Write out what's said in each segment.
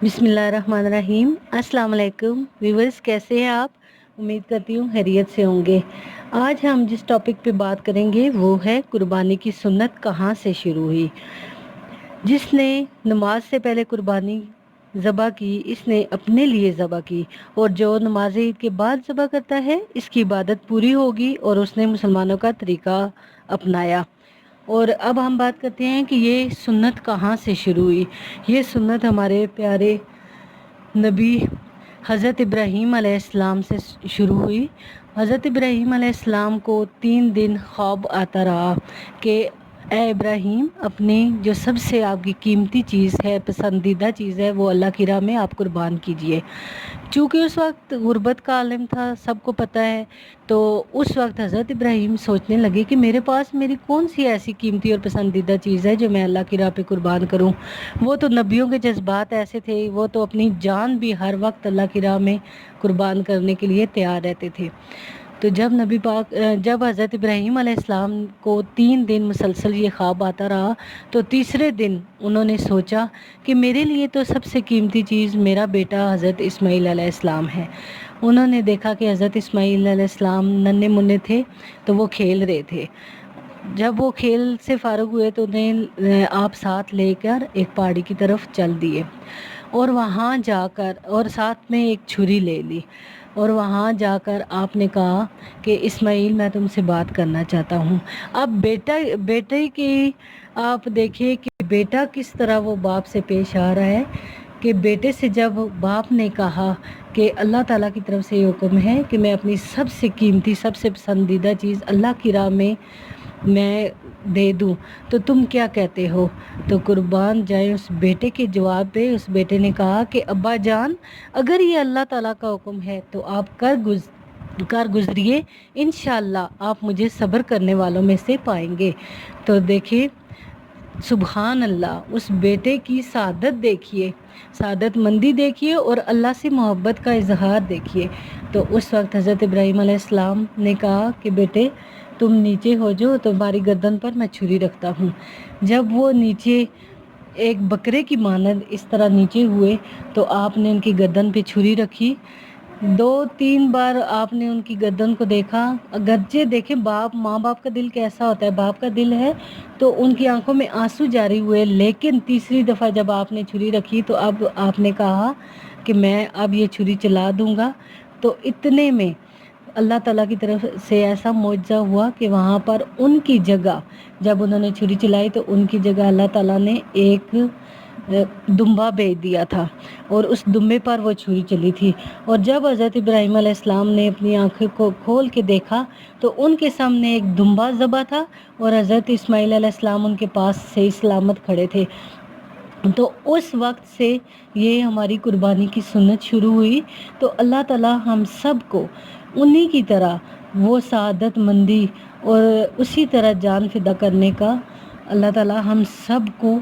बिस्मिल्लाहिर्रहमानिर्रहीम। अस्सलाम वालेकुम व्यूअर्स, कैसे हैं आप? उम्मीद करती हूँ खैरियत से होंगे। आज हम जिस टॉपिक पे बात करेंगे वो है कुर्बानी की सुन्नत कहाँ से शुरू हुई। जिसने नमाज से पहले कुर्बानी ज़बह की, इसने अपने लिए ज़बह की, और जो नमाज ईद के बाद ज़बह करता है इसकी इबादत पूरी होगी और उसने मुसलमानों का तरीका अपनाया। और अब हम बात करते हैं कि ये सुन्नत कहाँ से शुरू हुई। ये सुन्नत हमारे प्यारे नबी हज़रत इब्राहीम अलैहिस्सलाम से शुरू हुई। हज़रत इब्राहीम अलैहिस्सलाम को 3 दिन ख्वाब आता रहा कि ए इब्राहीम, अपनी जो सबसे आपकी कीमती चीज़ है, पसंदीदा चीज़ है, वो अल्लाह की राह में आप कुर्बान कीजिए। चूँकि उस वक्त गुर्बत का आलम था, सबको पता है, तो उस वक्त हज़रत इब्राहीम सोचने लगे कि मेरे पास मेरी कौन सी ऐसी कीमती और पसंदीदा चीज़ है जो मैं अल्लाह की राह पे कुर्बान करूं। वो तो नबियों के जज्बात ऐसे थे, वो तो अपनी जान भी हर वक्त अल्लाह की राह में कुर्बान करने के लिए तैयार रहते थे। तो जब हज़रत इब्राहीम अलैहिस्सलाम को 3 दिन मुसलसल ये ख्वाब आता रहा, तो तीसरे दिन उन्होंने सोचा कि मेरे लिए तो सबसे कीमती चीज़ मेरा बेटा हज़रत इस्माईल अलैहिस्सलाम है। उन्होंने देखा कि हज़रत इस्माईल अलैहिस्सलाम नन्हे मुन्ने थे, तो वो खेल रहे थे। जब वो खेल से फ़ारिग हुए तो उन्हें आप साथ लेकर एक पहाड़ी की तरफ चल दिए, और वहाँ जाकर और साथ में एक छुरी ले ली, और वहाँ जाकर आपने कहा कि इस्माईल, मैं तुमसे बात करना चाहता हूँ। अब बेटे की आप देखिए कि बेटा किस तरह वो बाप से पेश आ रहा है कि बेटे से जब बाप ने कहा कि अल्लाह ताला की तरफ से ये हुक्म है कि मैं अपनी सबसे कीमती, सबसे पसंदीदा चीज़ अल्लाह की राह में मैं दे दूं, तो तुम क्या कहते हो? तो कुर्बान जाए उस बेटे के जवाब पे उस बेटे ने कहा कि अब्बा जान, अगर ये अल्लाह ताला का हुक्म है तो आप कर गुजरिए, इंशाअल्लाह आप मुझे सब्र करने वालों में से पाएंगे। तो देखिए, सुबहान अल्लाह, उस बेटे की सादत देखिए, सादत मंदी देखिए, और अल्लाह से मोहब्बत का इजहार देखिए। तो उस वक्त हज़रत इब्राहीम अलैहिस्सलाम ने कहा कि बेटे, तुम नीचे हो जाओ, तुम्हारी गर्दन पर मैं छुरी रखता हूँ। जब वो नीचे एक बकरे की मानद इस तरह नीचे हुए, तो आपने उनकी गर्दन पे छुरी रखी। 2-3 बार आपने उनकी गर्दन को देखा। अगरचे देखें बाप, माँ बाप का दिल कैसा होता है, बाप का दिल है तो उनकी आंखों में आंसू जारी हुए। लेकिन तीसरी दफ़ा जब आपने छुरी रखी तो अब आपने कहा कि मैं अब ये छुरी चला दूंगा। तो इतने में अल्लाह ताला की तरफ से ऐसा मौजज़ा हुआ कि वहाँ पर उनकी जगह, जब उन्होंने छुरी चलाई तो उनकी जगह अल्लाह ताला ने एक दुम्बा भेज दिया था, और उस दुम्बे पर वो छुरी चली थी। और जब हज़रत इब्राहीम अलैहिस्सलाम ने अपनी आंखें को खोल के देखा तो उनके सामने एक दुम्बा ज़बा था, और हज़रत इस्माईल अलैहिस्सलाम उनके पास सही सलामत खड़े थे। तो उस वक्त से ये हमारी कुर्बानी की सुन्नत शुरू हुई। तो अल्लाह ताला हम सब को उन्हीं की तरह वो सआदत मंदी और उसी तरह जान फिदा करने का अल्लाह ताला हम सब को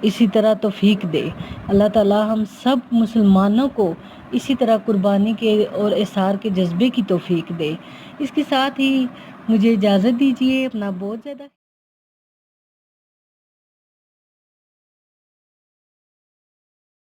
इसी तरह तौफीक दे। अल्लाह ताला हम सब मुसलमानों को इसी तरह कुर्बानी के और इसार के जज्बे की तौफीक दे। इसके साथ ही मुझे इजाज़त दीजिए। अपना बहुत ज़्यादा